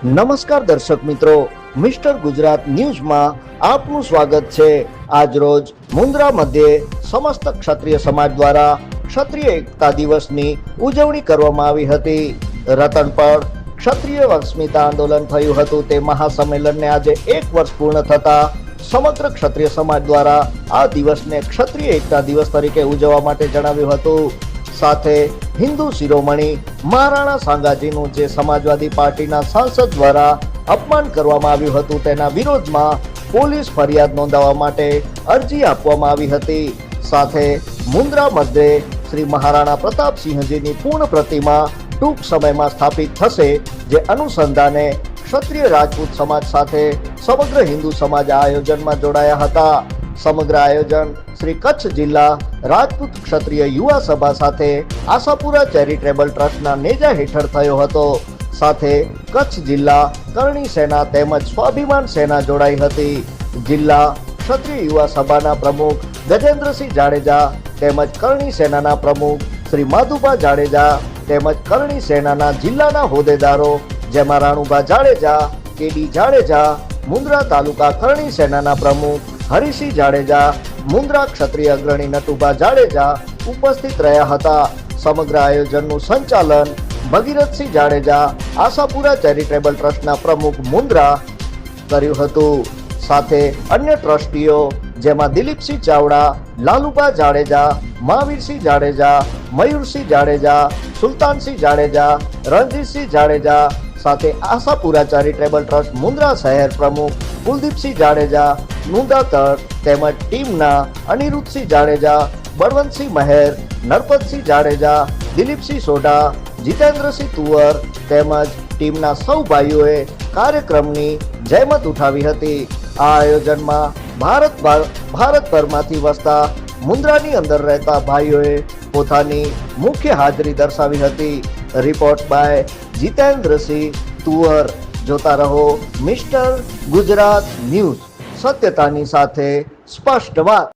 નમસ્કાર દર્શક મિત્રો, મિસ્ટર ગુજરાત ન્યૂઝમાં આપનું સ્વાગત છે। આજ રોજ મુન્દ્રા મધ્યે સમસ્ત ક્ષત્રિય સમાજ દ્વારા ક્ષત્રિય એકતા દિવસની ઉજવણી કરવામાં આવી હતી। રતનપર ક્ષત્રિય અસ્મિતા આંદોલન થયું હતું તે મહાસંમેલનને આજે 1 વર્ષ પૂર્ણ થતા સમગ્ર ક્ષત્રિય સમાજ દ્વારા આ દિવસને ક્ષત્રિય એકતા દિવસ તરીકે ઉજવવા માટે જણાવ્યું હતું। સાથે હિન્દુ શિરોમણી મહારાણા સાંગાજીનું જે સમાજવાદી પાર્ટીના સાંસદ દ્વારા અપમાન કરવામાં આવ્યું હતું તેના વિરોધમાં પોલીસ ફરિયાદ નોંધાવવા માટે અરજી આપવામાં આવી હતી। સાથે મુન્દ્રા મધ્યે શ્રી મહારાણા પ્રતાપસિંહજીની પૂર્ણ પ્રતિમા ટૂંક સમયમાં સ્થાપિત થશે, જે અનુસંધાને ક્ષત્રિય રાજપૂત સમાજ સાથે સમગ્ર હિન્દુ સમાજ આ આયોજનમાં જોડાયા હતા। સમગ્ર આયોજન શ્રી કચ્છ જિલ્લા રાજપૂત ક્ષત્રિય યુવા સભા સાથે આશાપુરા ચેરિટેબલ ટ્રસ્ટના નેજા હેઠળ થયો હતો। સાથે કચ્છ જિલ્લા કરણી સેના તેમજ સ્વાભિમાન સેના જોડાઈ હતી। જિલ્લા ક્ષત્રિય યુવા સભાના પ્રમુખ ગજેન્દ્રસિંહ જાડેજા તેમજ કરણી સેનાના પ્રમુખ શ્રી માધુભા જાડેજા તેમજ કરણી સેનાના જિલ્લાના હોદ્દેદારો જેમાં રાણુભા જાડેજા, કેડી જાડેજા, મુન્દ્રા તાલુકા કરણી સેનાના પ્રમુખ હરિસિંહ જાડેજા, મુન્દ્રા ક્ષત્રિય અગ્રણી નટુભા જાડેજા ઉપસ્થિત રહ્યા હતા। સમગ્ર આયોજનનું સંચાલન ભગીરથસિંહ જાડેજા આશાપુરા ચેરિટેબલ ટ્રસ્ટના પ્રમુખ મુન્દ્રા કર્યું હતું। સાથે અન્ય ટ્રસ્ટીઓ જેમાં દિલીપસિંહ ચાવડા, લાલુભા જાડેજા, મહાવીરસિંહ જાડેજા, મયુરસિંહ જાડેજા, સુલતાનસિંહ જાડેજા, રણજીતસિંહ જાડેજા, સાથે આશાપુરા ચેરિટેબલ ટ્રસ્ટ મુન્દ્રા શહેર પ્રમુખ કુલદીપસિંહ જાડેજા, નુંદાતર તેમજ ટીમના અનિરુદ્ધસિંહ જાડેજા, બળવંતસિંહ મહેર, નરપતસિંહ જાડેજા, દિલીપસિંહ સોઢા, જીતેન્દ્રસિંહ તુવર તેમજ ટીમના સૌ ભાઈઓએ કાર્યક્રમની જહેમત ઉઠાવી હતી। આ આયોજનમાં ભારતભરમાંથી વસતા મુન્દ્રાની અંદર રહેતા ભાઈઓએ પોતાની મુખ્ય હાજરી દર્શાવી હતી। Report by Jitendrasinh Tuvar. જોતા રહો મિસ્ટર ગુજરાત ન્યૂઝ, સત્યતાની સાથે સ્પષ્ટ વાત।